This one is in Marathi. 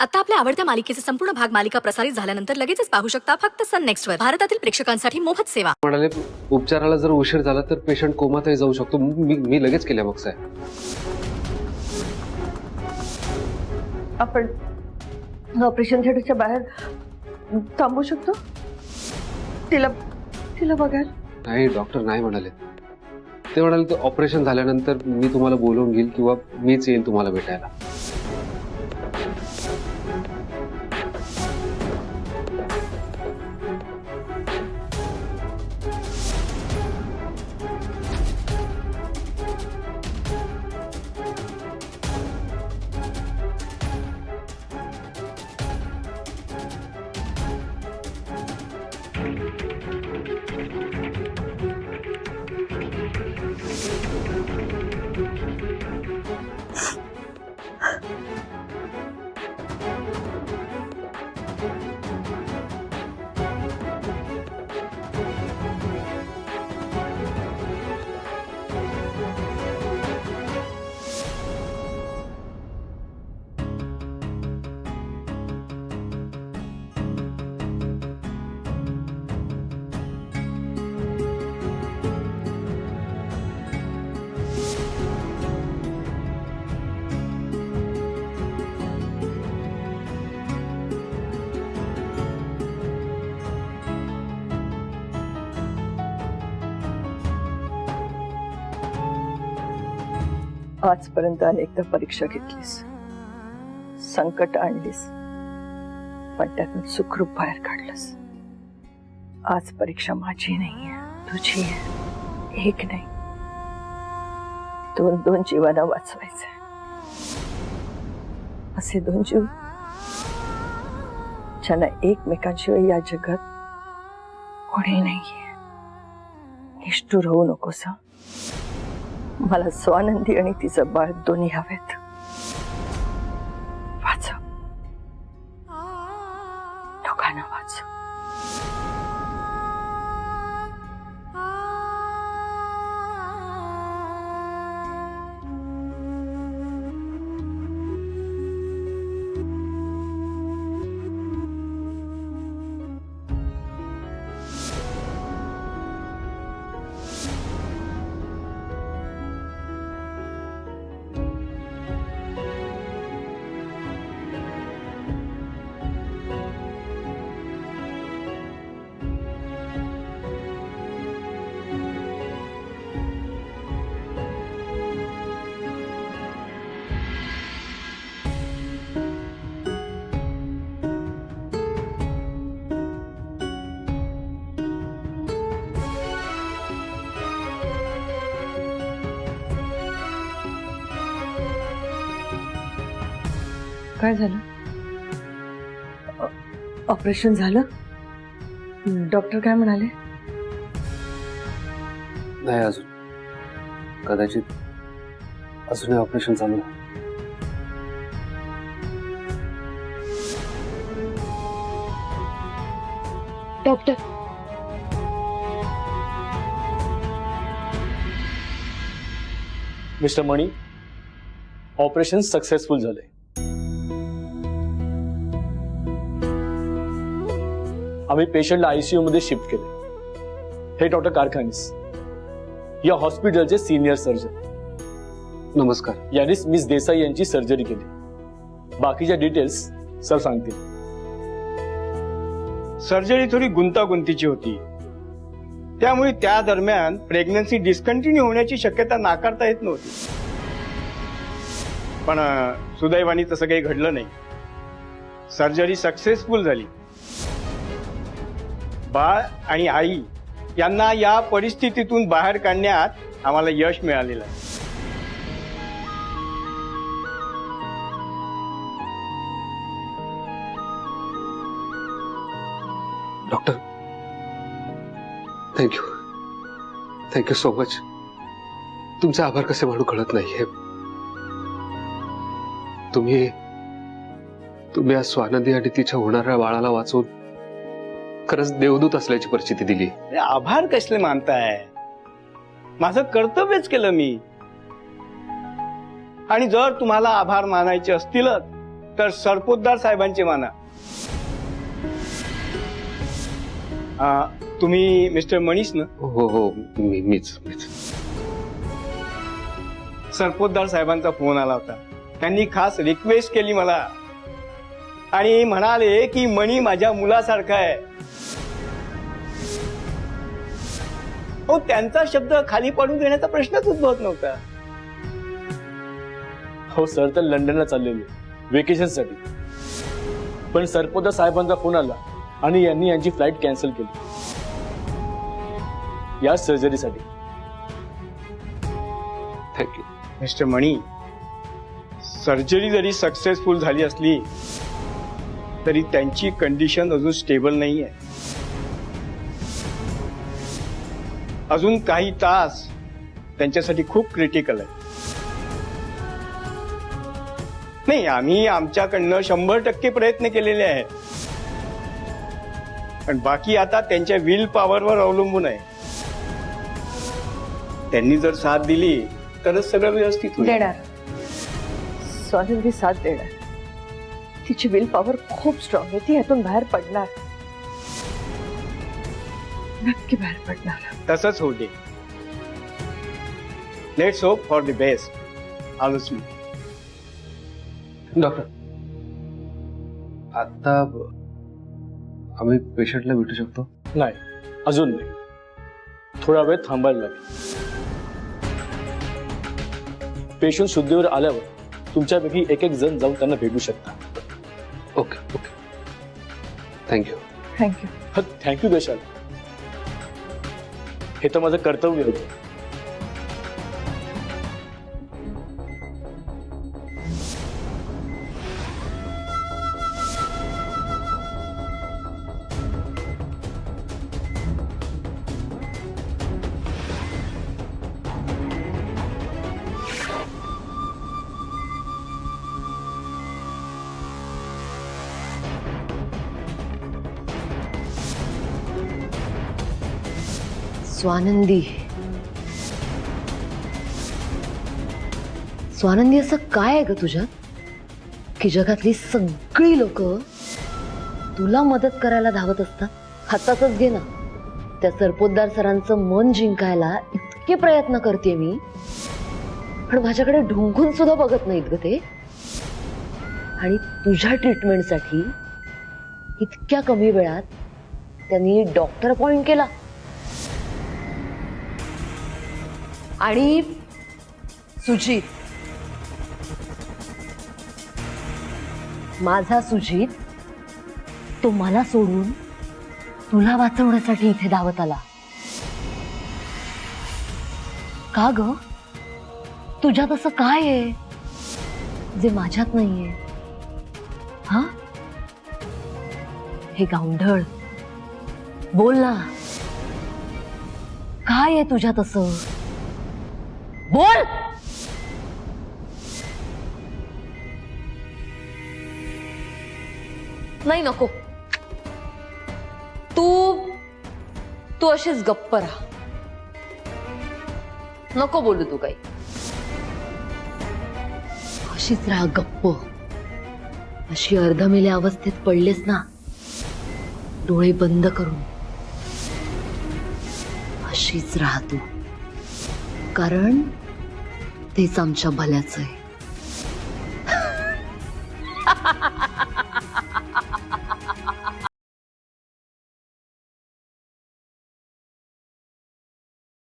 आता आपल्या आवडत्या मालिकेचे संपूर्ण भाग मालिका प्रसारित झाल्यानंतर लगेचच पाहू शकता फक्त सन नेक्स्ट वर. भारतातील प्रेक्षकांसाठी मोफत सेवा. म्हणाले उपचाराला जर उशीर झाला तर पेशंट कोमातही जाऊ शकतो. मी लगेच केल्या मग साहेब. आपण ऑपरेशन थिएटरच्या बाहेर थांबू शकतो? तिला बघायला. नाही डॉक्टर नाही म्हणाले. ते म्हणाले ते ऑपरेशन झाल्यानंतर मी तुम्हाला बोलवून घेईल किंवा मीच येईल तुम्हाला भेटायला. आजपर्यंत अनेकदा परीक्षा घेतलीस, संकट आणलीस, पण त्यातून सुखरूप बाहेर काढलंस. आज परीक्षा माझी नाहीये, तुझी आहे. एक नाही, दोन जीवांना वाचवायचंय. असे दोन जीव ज्यांना एकमेकांशिवाय या जगात कोणी नाहीये. निष्ठुर होऊ नकोस. मला स्वानंदी आणि तिचं बाळ दोन्ही हवेत. वाचव, दोघांना वाचव. काय झालं? ऑपरेशन झालं? डॉक्टर काय म्हणाले? नाही अजून, कदाचित अजूनही ऑपरेशन चालू आहे. डॉक्टर, मिस्टर मणी, ऑपरेशन सक्सेसफुल झाले. आम्ही पेशंटला आयसीयू मध्ये शिफ्ट केले. हे डॉक्टर कारखानीस, या हॉस्पिटलचे सिनियर सर्जन. नमस्कार. यानेच मिस देसाई यांची सर्जरी केली. बाकीच्या डिटेल्स सर सांगतील. सर्जरी थोडी गुंतागुंतीची होती, त्यामुळे त्या दरम्यान प्रेग्नन्सी डिस्कंटिन्यू होण्याची शक्यता नाकारता येत नव्हती. पण सुदैवाने तसं काही घडलं नाही. सर्जरी सक्सेसफुल झाली. बाळ आणि आई यांना या परिस्थितीतून बाहेर काढण्यात आम्हाला यश मिळालेलं आहे. Doctor, thank you so much. तुमचे आभार कसे मानू कळत नाहीये. तुम्ही आज स्वानंदी आणि तिच्या होणाऱ्या बाळाला वाचवून खरंच देवदूत असल्याची परिस्थिती दिली. आभार कसले मानताय? माझं कर्तव्यच केलं मी. आणि जर तुम्हाला आभार मानायचे असतीलच तर सरपोतदार साहेबांचे माना. तुम्ही मिस्टर मनीष ना? हो हो, मीच. सरपोतदार साहेबांचा फोन आला होता. त्यांनी खास रिक्वेस्ट केली मला आणि म्हणाले की मणी माझ्या मुलासारखा आहे. हो, त्यांचा शब्द खाली पडून देण्याचा प्रश्नच उद्भवत नव्हता. हो सर, तर लंडनला चाललेले वेकेशन साठी, पण सरपोतदार साहेबांचा फोन आला आणि यांनी यांची फ्लाईट कॅन्सल केली या सर्जरीसाठी. थँक्यू. मिस्टर मणी, सर्जरी जरी सक्सेसफुल झाली असली तरी त्यांची कंडिशन अजून स्टेबल नाही आहे. अजून काही तास त्यांच्यासाठी खूप क्रिटिकल आहे. नाही, आम्ही आमच्याकडनं 100% प्रयत्न केलेले आहेत, पण बाकी आता त्यांच्या विल पॉवरवर अवलंबून आहे. त्यांनी जर साथ दिली तरच सगळं व्यवस्थित होईल. देणार, स्वानंदी साथ देणार. तिची विल पॉवर खूप स्ट्रॉंग आहे. ती यातून बाहेर पडणार, नक्की बाहेर पडणार. तसंच होऊ दे. Let's hope for the best. आलोच मी. डॉक्टर, आता आम्ही पेशंटला भेटू शकतो? नाही, अजून नाही. थोडा वेळ थांबायला लागेल. पेशंट शुद्धीवर आल्यावर तुमच्यापैकी एक जण जाऊन त्यांना भेटू शकता. ओके. थँक्यू. थँक्यू. थँक्यू बेशाल, हे तर माझं कर्तव्य होतं. स्वानंदी, असं काय आहे ग तुझ्यात की जगातली सगळी लोक तुला मदत करायला धावत असतात? हातातच घे ना, त्या सरपोतदार सरांचं मन जिंकायला इतके प्रयत्न करते मी, पण माझ्याकडे ढुंकून सुद्धा बघत नाहीत ग ते. आणि तुझ्या ट्रीटमेंटसाठी इतक्या कमी वेळात त्यांनी डॉक्टर अपॉइंट केला. आणि सुजित, माझा सुजित, तो मला सोडून तुला वाचवण्यासाठी इथे धावत आला. का ग? तुझ्यात असं काय आहे जे माझ्यात नाहीये? हा, हे गावंढळ, बोल ना, काय आहे तुझ्यात असं? बोल. नाही, नको. तू अशीच गप्प राहा. नको बोलू तू काही. अशीच राहा गप्प. अशी अर्धमेल्या अवस्थेत पडलेस ना, डोळे बंद करून अशीच राहा तू, कारण तेच आमच्या भल्याचं आहे.